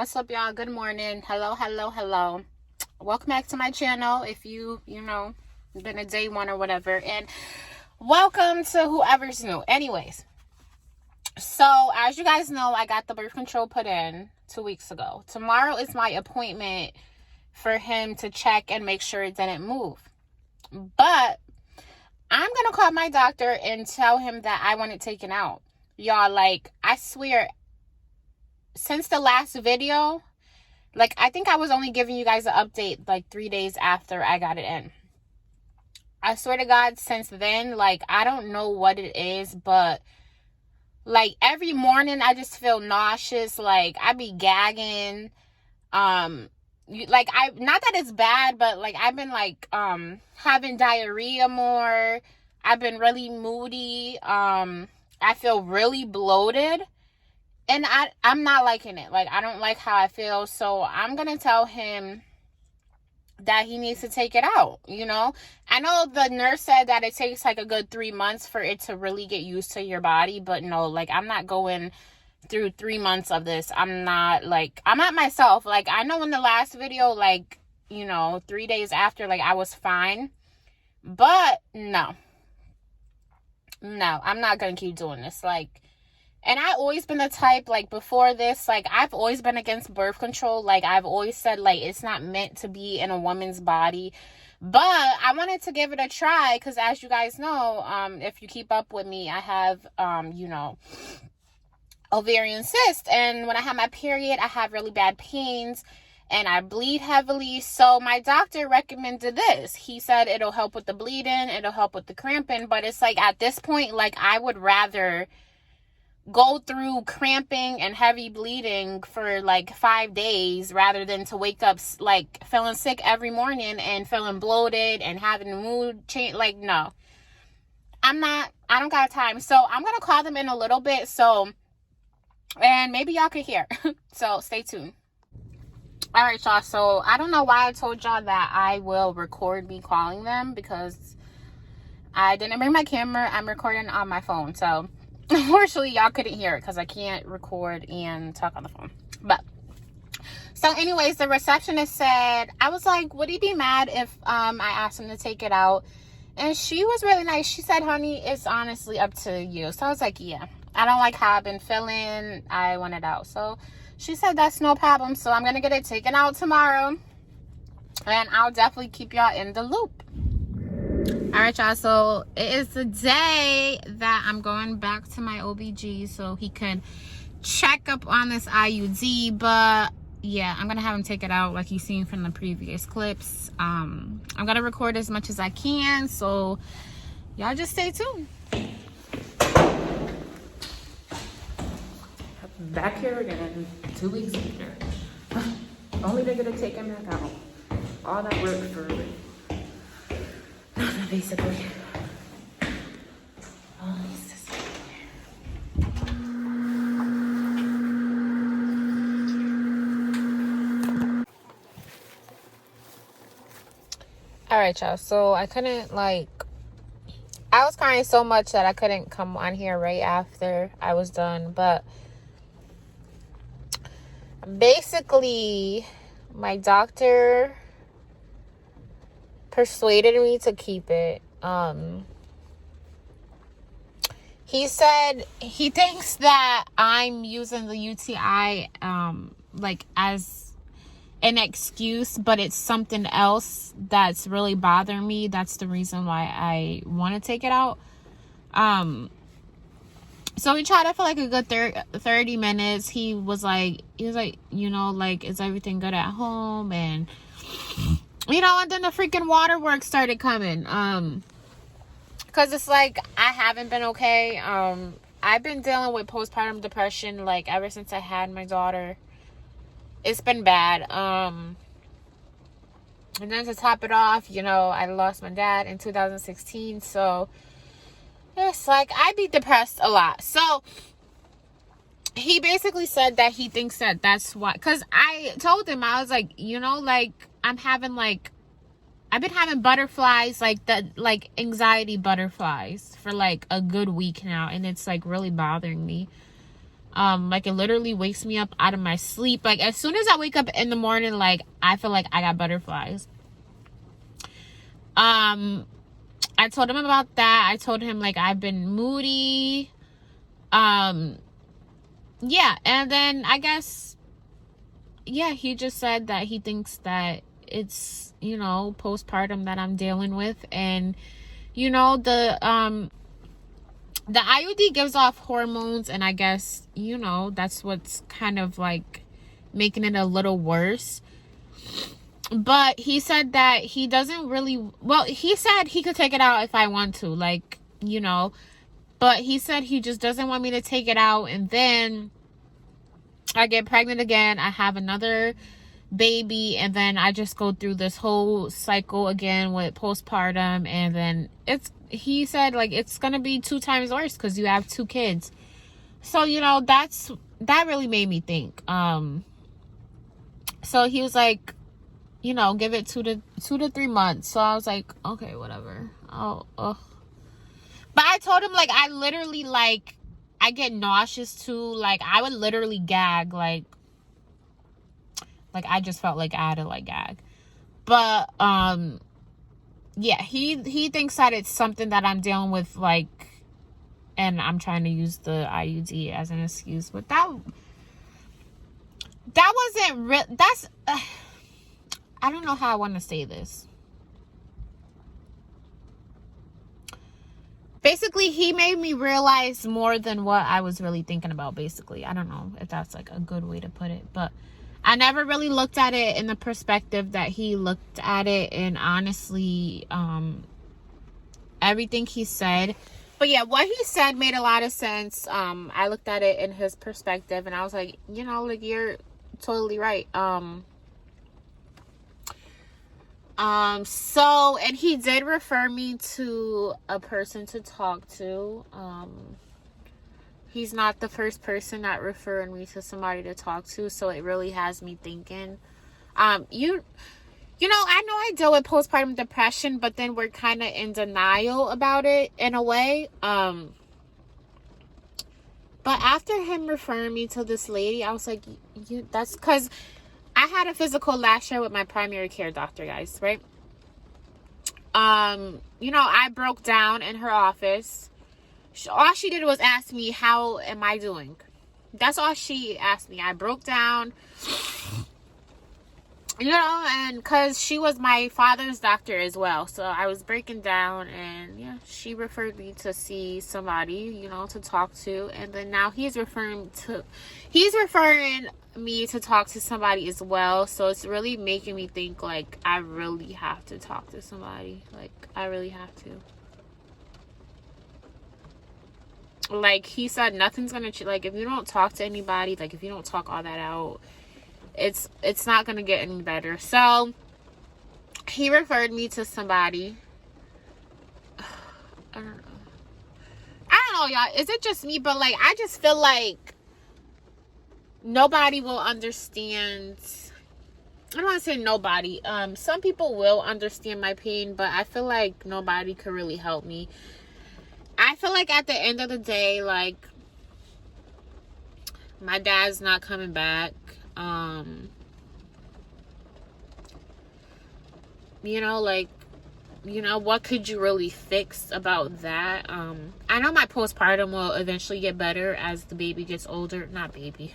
What's up, y'all? Good morning. Hello. Welcome back to my channel. If you been a day one or whatever, and welcome to whoever's new. Anyways, so as you guys know, I got the birth control put in 2 weeks ago. Tomorrow is my appointment for him to check and make sure it didn't move. But I'm gonna call my doctor and tell him that I want it taken out. Y'all, like, I swear, since the last video, like, I think I was only giving you guys an update like 3 days after I got it in. I swear to God, since then, like, I don't know what it is, but like every morning I just feel nauseous. Like, I be gagging. Like, not that it's bad, but like I've been like having diarrhea more. I've been really moody. I feel really bloated. And I'm not liking it. Like, I don't like how I feel. So I'm going to tell him that he needs to take it out, I know the nurse said that it takes like a good 3 months for it to really get used to your body. But no, like, I'm not going through 3 months of this. I'm not, like, I'm at myself. Like, I know in the last video, like, 3 days after, like, I was fine. But no, I'm not going to keep doing this. Like, and I always been the type, like, before this, like, I've always been against birth control. Like, I've always said, like, it's not meant to be in a woman's body. But I wanted to give it a try because, as you guys know, if you keep up with me, I have, ovarian cyst. And when I have my period, I have really bad pains and I bleed heavily. So my doctor recommended this. He said it'll help with the bleeding, it'll help with the cramping. But it's like, at this point, like, I would rather go through cramping and heavy bleeding for like 5 days rather than to wake up like feeling sick every morning and feeling bloated and having a mood change. Like, no, I don't got time. So I'm gonna call them in a little bit, and maybe y'all could hear. So stay tuned. All right, y'all, so I don't know why I told y'all that I will record me calling them, because I didn't bring my camera. I'm recording on my phone, so unfortunately, y'all couldn't hear it because I can't record and talk on the phone. But, so anyways, the receptionist said, I was like, would he be mad if I asked him to take it out? And she was really nice. She said, honey, it's honestly up to you. So I was like, yeah, I don't like how I've been feeling. I want it out. So she said, that's no problem. So I'm going to get it taken out tomorrow. And I'll definitely keep y'all in the loop. All right, y'all, so it is the day that I'm going back to my OBG so he could check up on this IUD. But yeah, I'm gonna have him take it out like you've seen from the previous clips. I'm gonna record as much as I can, so y'all just stay tuned. Back here again 2 weeks later. Only they're gonna take him back out. All that work for basically. All right, y'all, so I couldn't, like, I was crying so much that I couldn't come on here right after I was done. But basically, my doctor persuaded me to keep it. He said he thinks that I'm using the UTI like as an excuse, but it's something else that's really bothering me. That's the reason why I want to take it out. So we tried it for like a good 30 minutes. He was like, like, is everything good at home? And and then the freaking waterworks started coming. Because it's like, I haven't been okay. I've been dealing with postpartum depression, like, ever since I had my daughter. It's been bad. And then to top it off, I lost my dad in 2016. So it's like, I be depressed a lot. So he basically said that he thinks that that's why. Because I told him, I was like, like, I've been having butterflies, like anxiety butterflies for like a good week now. And it's like really bothering me. Like it literally wakes me up out of my sleep. Like as soon as I wake up in the morning, like I feel like I got butterflies. I told him about that. I told him like I've been moody. Yeah, and then I guess, yeah, he just said that he thinks that it's, you know, postpartum that I'm dealing with. And, you know, the IUD gives off hormones, and I guess, you know, that's what's kind of like making it a little worse. But he said that he doesn't really, well, he said he could take it out if I want to, like, you know, but he said he just doesn't want me to take it out, and then I get pregnant again, I have another baby, and then I just go through this whole cycle again with postpartum, and then he said like it's gonna be 2 times worse because you have 2 kids. So, you know, that really made me think. So he was like, you know, give it 2 to 3 months. So I was like, okay, whatever. But I told him, like, I literally, like, I get nauseous too. Like, I would literally gag. Like I just felt like I had to, like, gag. But, yeah, he thinks that it's something that I'm dealing with, like, and I'm trying to use the IUD as an excuse. But that wasn't real. That's, I don't know how I want to say this. Basically, he made me realize more than what I was really thinking about, basically. I don't know if that's, like, a good way to put it. But I never really looked at it in the perspective that he looked at it. And honestly, everything he said. But, yeah, what he said made a lot of sense. I looked at it in his perspective. And I was like, you know, like, you're totally right. So, and he did refer me to a person to talk to. He's not the first person that referred me to somebody to talk to, so it really has me thinking. You know, I know I deal with postpartum depression, but then we're kind of in denial about it in a way. But after him referring me to this lady, I was like, that's because I had a physical last year with my primary care doctor, guys, right? You know, I broke down in her office. All she did was ask me, how am I doing? That's all she asked me. I broke down, you know, and because she was my father's doctor as well. So I was breaking down, and yeah, she referred me to see somebody, you know, to talk to. And then now he's referring me to talk to somebody as well. So it's really making me think, like, I really have to talk to somebody. Like, I really have to. Like, he said nothing's gonna like, if you don't talk to anybody, like, if you don't talk all that out, it's not gonna get any better. So he referred me to somebody. I don't know, y'all. Is it just me? But, like, I just feel like nobody will understand. I don't want to say nobody. Some people will understand my pain, but I feel like nobody could really help me. I feel like at the end of the day, like, my dad's not coming back. You know, like, you know, what could you really fix about that? I know my postpartum will eventually get better as the baby gets older. Not baby.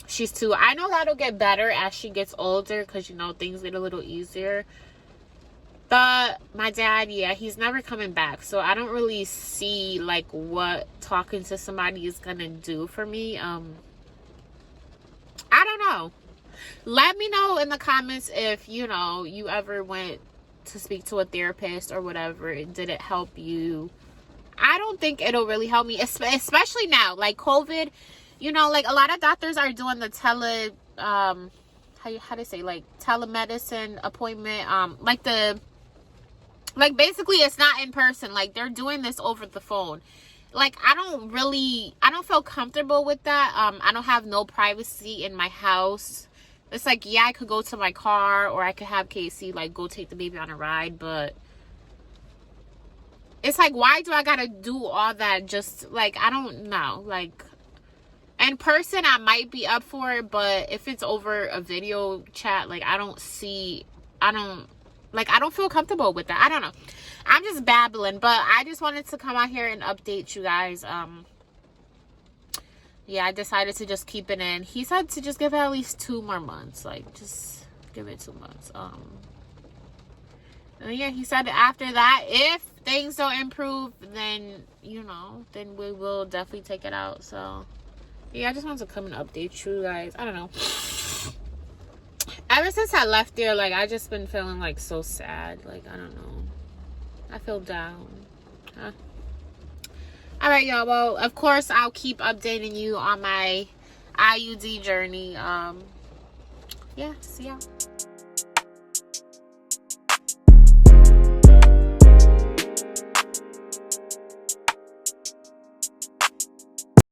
She's 2. I know that'll get better as she gets older because, you know, things get a little easier. But my dad, yeah, he's never coming back. So I don't really see, like, what talking to somebody is going to do for me. I don't know. Let me know in the comments if, you know, you ever went to speak to a therapist or whatever. Did it help you? I don't think it'll really help me, especially now. Like, COVID, you know, like, a lot of doctors are doing the how to say, like, telemedicine appointment. Like, basically, it's not in person. Like, they're doing this over the phone. Like, I don't feel comfortable with that. I don't have no privacy in my house. It's like, yeah, I could go to my car, or I could have Casey, like, go take the baby on a ride, but it's like, why do I gotta do all that? Just, like, I don't know. Like, In person, I might be up for it, but if it's over a video chat, like, I don't feel comfortable with that. I don't know. I'm just babbling, but I just wanted to come out here and update you guys. Yeah, I decided to just keep it in. He said to just give it at least 2 more months. Like, just give it 2 months. And yeah, he said after that, if things don't improve, then, you know, then we will definitely take it out. So, yeah, I just wanted to come and update you guys. I don't know. Ever since I left there, like, I just been feeling, like, so sad. Like, I don't know. I feel down. Huh? All right, y'all. Well, of course, I'll keep updating you on my IUD journey. Yeah, see y'all.